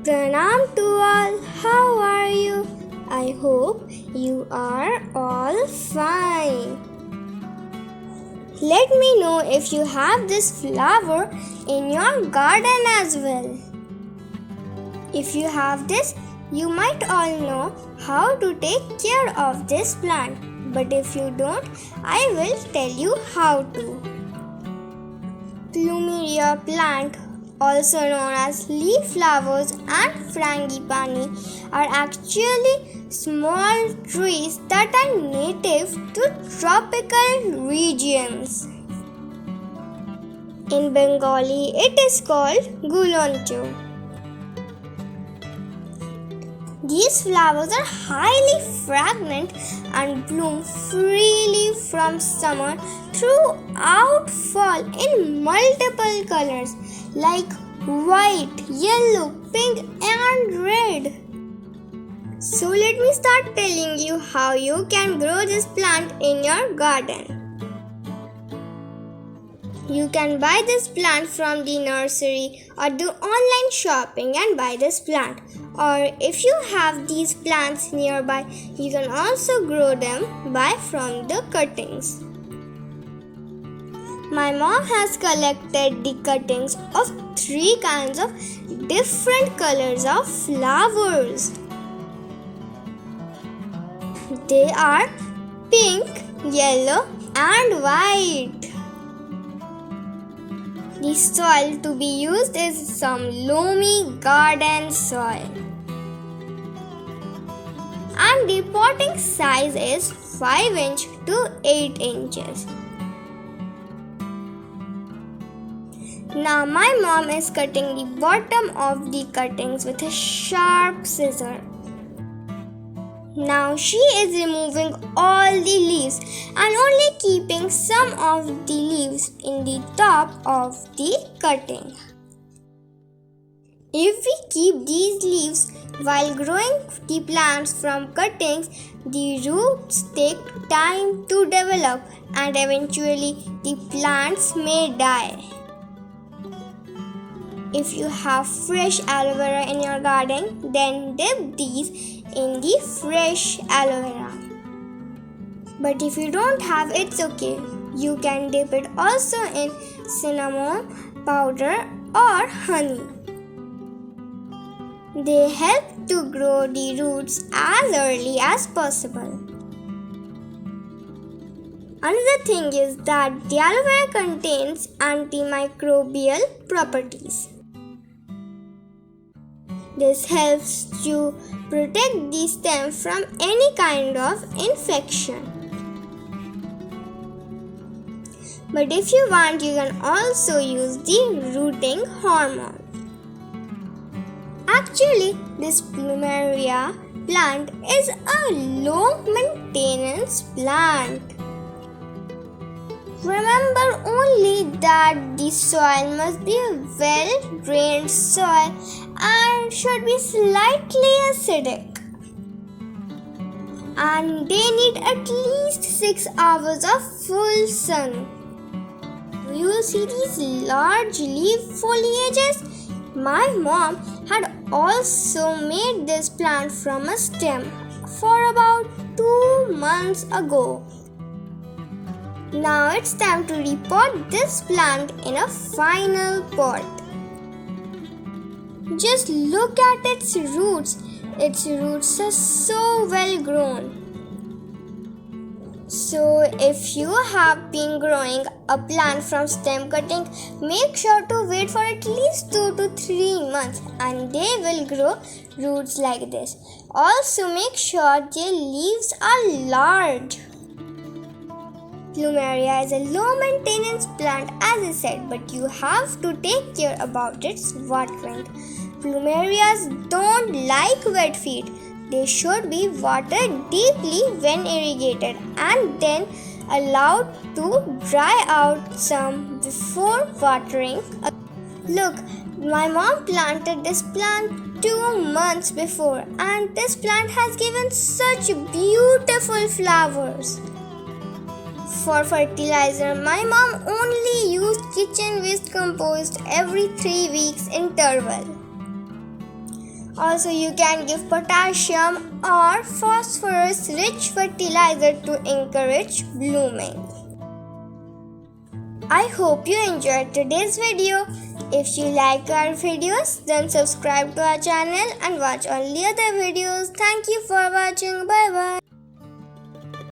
Pranam to all, how are you? I hope you are all fine. Let me know if you have this flower in your garden as well. If you have this, you might all know how to take care of this plant. But if you don't, I will tell you how to. Plumeria plant, also known as leaf flowers and frangipani, are actually small trees that are native to tropical regions. In Bengali, it is called Gulancha. These flowers are highly fragrant and bloom freely from summer throughout fall in multiple colors like white, yellow, pink and red. So let me start telling you how you can grow this plant in your garden. You can buy this plant from the nursery or do online shopping and buy this plant. Or if you have these plants nearby, you can also grow them from the cuttings. My mom has collected the cuttings of 3 kinds of different colors of flowers. They are pink, yellow and white. The soil to be used is some loamy garden soil. And the potting size is 5 inch to 8 inches. Now my mom is cutting the bottom of the cuttings with a sharp scissor. Now she is removing all the leaves and only keeping some of the leaves in the top of the cutting. If we keep these leaves while growing the plants from cuttings, the roots take time to develop and eventually the plants may die. If you have fresh aloe vera in your garden, then dip these in the fresh aloe vera. But if you don't have, it's okay. You can dip it also in cinnamon powder or honey. They help to grow the roots as early as possible. Another thing is that the aloe vera contains antimicrobial properties. This helps to protect the stem from any kind of infection. But if you want, you can also use the rooting hormone. Actually, this Plumeria plant is a low maintenance plant. Remember only that the soil must be a well-drained soil and should be slightly acidic. And they need at least 6 hours of full sun. You will see these large leaf foliages. My mom had also made this plant from a stem for about 2 months ago. Now it's time to repot this plant in a final pot. Just look at its roots. Its roots are so well grown. So if you have been growing a plant from stem cutting, make sure to wait for at least 2 to 3 months and they will grow roots like this. Also make sure their leaves are large. Plumeria is a low maintenance plant as I said, but you have to take care about its watering. Plumerias don't like wet feet. They should be watered deeply when irrigated and then allowed to dry out some before watering. Look, my mom planted this plant 2 months before and this plant has given such beautiful flowers. For fertilizer, my mom only used kitchen waste compost every 3 weeks interval. Also, you can give potassium or phosphorus rich fertilizer to encourage blooming. I hope you enjoyed today's video. If you like our videos, then subscribe to our channel and watch only other videos. Thank you for watching. Bye bye.